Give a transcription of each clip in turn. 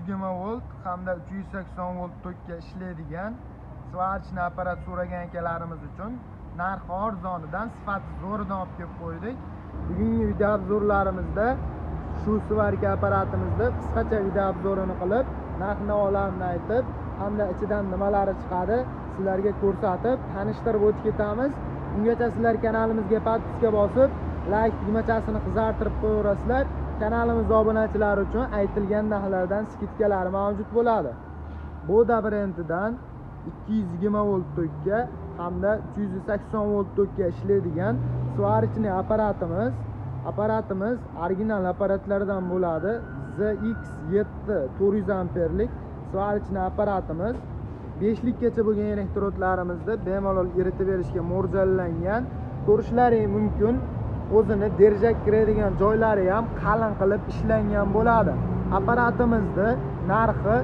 220 volt hamda 380 volt tokka ishlaydigan svarchniy apparat so'ragan akalarimiz uchun narxi arzonidan sifati zo'ridan olib kelib qo'ydik. Bugungi video obzorlarimizda shu svarka apparatimizda qisqacha video obzorini qilib, narx-navolarni aytib, hamda ichidan nimalari chiqadi sizlarga ko'rsatib, tanishtirib o'tib ketamiz. Bungacha sizlar kanalimizga podpiska bosib, like tugmachasini qizartirib qo'yaverasizlar. Kanalimiz obunachilari uchun aytilgan narxlardan skidkalari mavjud bo'ladi. Boda brendidan 220 volt tokka hamda 380 volt tokka ishlaydigan svarchniy apparatimiz original apparatlardan bo'ladi. ZX7 400 amperlik svarchniy apparatimiz 5 likgacha bo'lgan elektrodlarimizda bemalol eritib berishga mo'ljallangan. Ko'rishlaring mumkin, o'zini derjak kiradigan joylari ham qalin qilib ishlangan bo'ladi. Apparatimizda narxi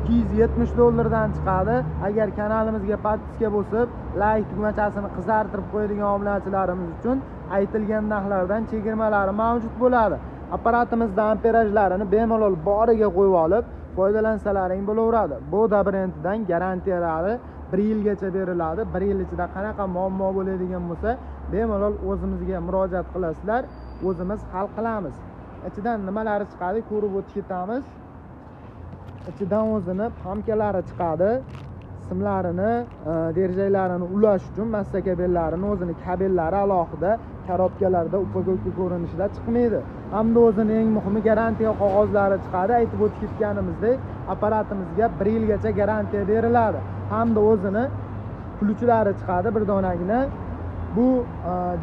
$270 chiqadi. Agar kanalimizga podpiska bosib, like tugmachasini qizartirib qo'yadigan obunachilarimiz uchun aytilgan narxlardan chegirmalari mavjud bo'ladi. Apparatimizda amperajlarini bemalol boriga qo'yib olib, foydalansalaring bo'laveradi. Boda brendidan garantiyalari 1 yilgacha beriladi. 1 yil ichida qanaqa muammo bo'ladigan bo'lsa, bemalol o'zimizga murojaat qilasizlar, o'zimiz hal qilamiz. Ichidan nimalari chiqadi ko'rib o'tib ketamiz. Ichidan o'zini pamkalari chiqadi. Simlarini, derjaklarini ulash uchun massa kabellarini, o'zini kabellari alohida korobkalarda upagovka ko'rinishida chiqmaydi. Hamda o'zini eng muhimi garantiya qog'ozlari chiqadi. Aytib o'tib ketganimizdek, apparatimizga 1 yilgacha garantiya beriladi. Hamda o'zini ключlari chiqadi bir donagina. Bu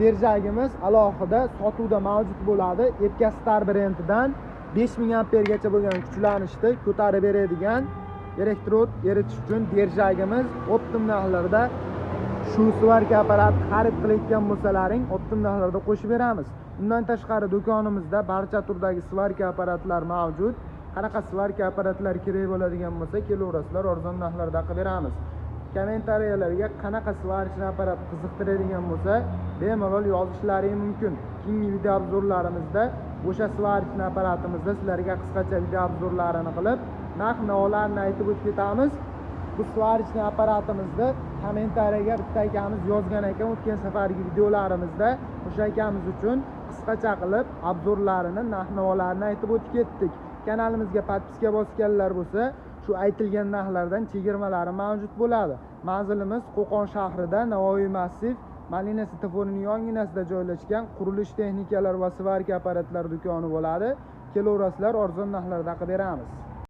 derjagimiz alohida sotuvda mavjud bo'ladi. Epkastar brendidan 5000 ampergacha bo'lgan kuchlanishni ko'tarib beradigan elektrod eritish uchun derjagimiz optim narxlarda. Shu svarka apparat xarid qilayotgan bo'lsalaring, optim narxlarda qo'shib beramiz. Undan tashqari do'konimizda barcha turdagi svarka apparatlar mavjud. Qanaqa svarka apparatlar kerak bo'ladigan bo'lsa, kelaverasizlar, arzon narxlarda qilib beramiz. Kommentariyalarga qanaqa svarchniy apparat qiziqtiradigan bo'lsa, bemalol yozishlaring mumkin. Keyingi video obzorlarimizda o'sha svarchniy apparatimizda sizlarga qisqacha video obzorlarini qilib, narx-navolarni aytib o'tib ketamiz. Bu svarchniy apparatimizda kommentariyaga bitta akamiz yozgan ekan, o'tgan safargi videolarimizda o'sha akamiz uchun qisqacha qilib obzorlarini, narx-navolarni aytib o'tib ketdik. Kanalimizga podpiska bosganlar bo'lsa, shu aytilgan narxlardan chegirmalari mavjud bo'ladi. Manzilimiz Qo'qon shahrida, Navoiy massiv, Malina sveto'rining yonginasida joylashgan qurilish texnikalar va svarka apparatlari do'koni bo'ladi. Kelaverasizlar, arzon narxlarda qilib beramiz.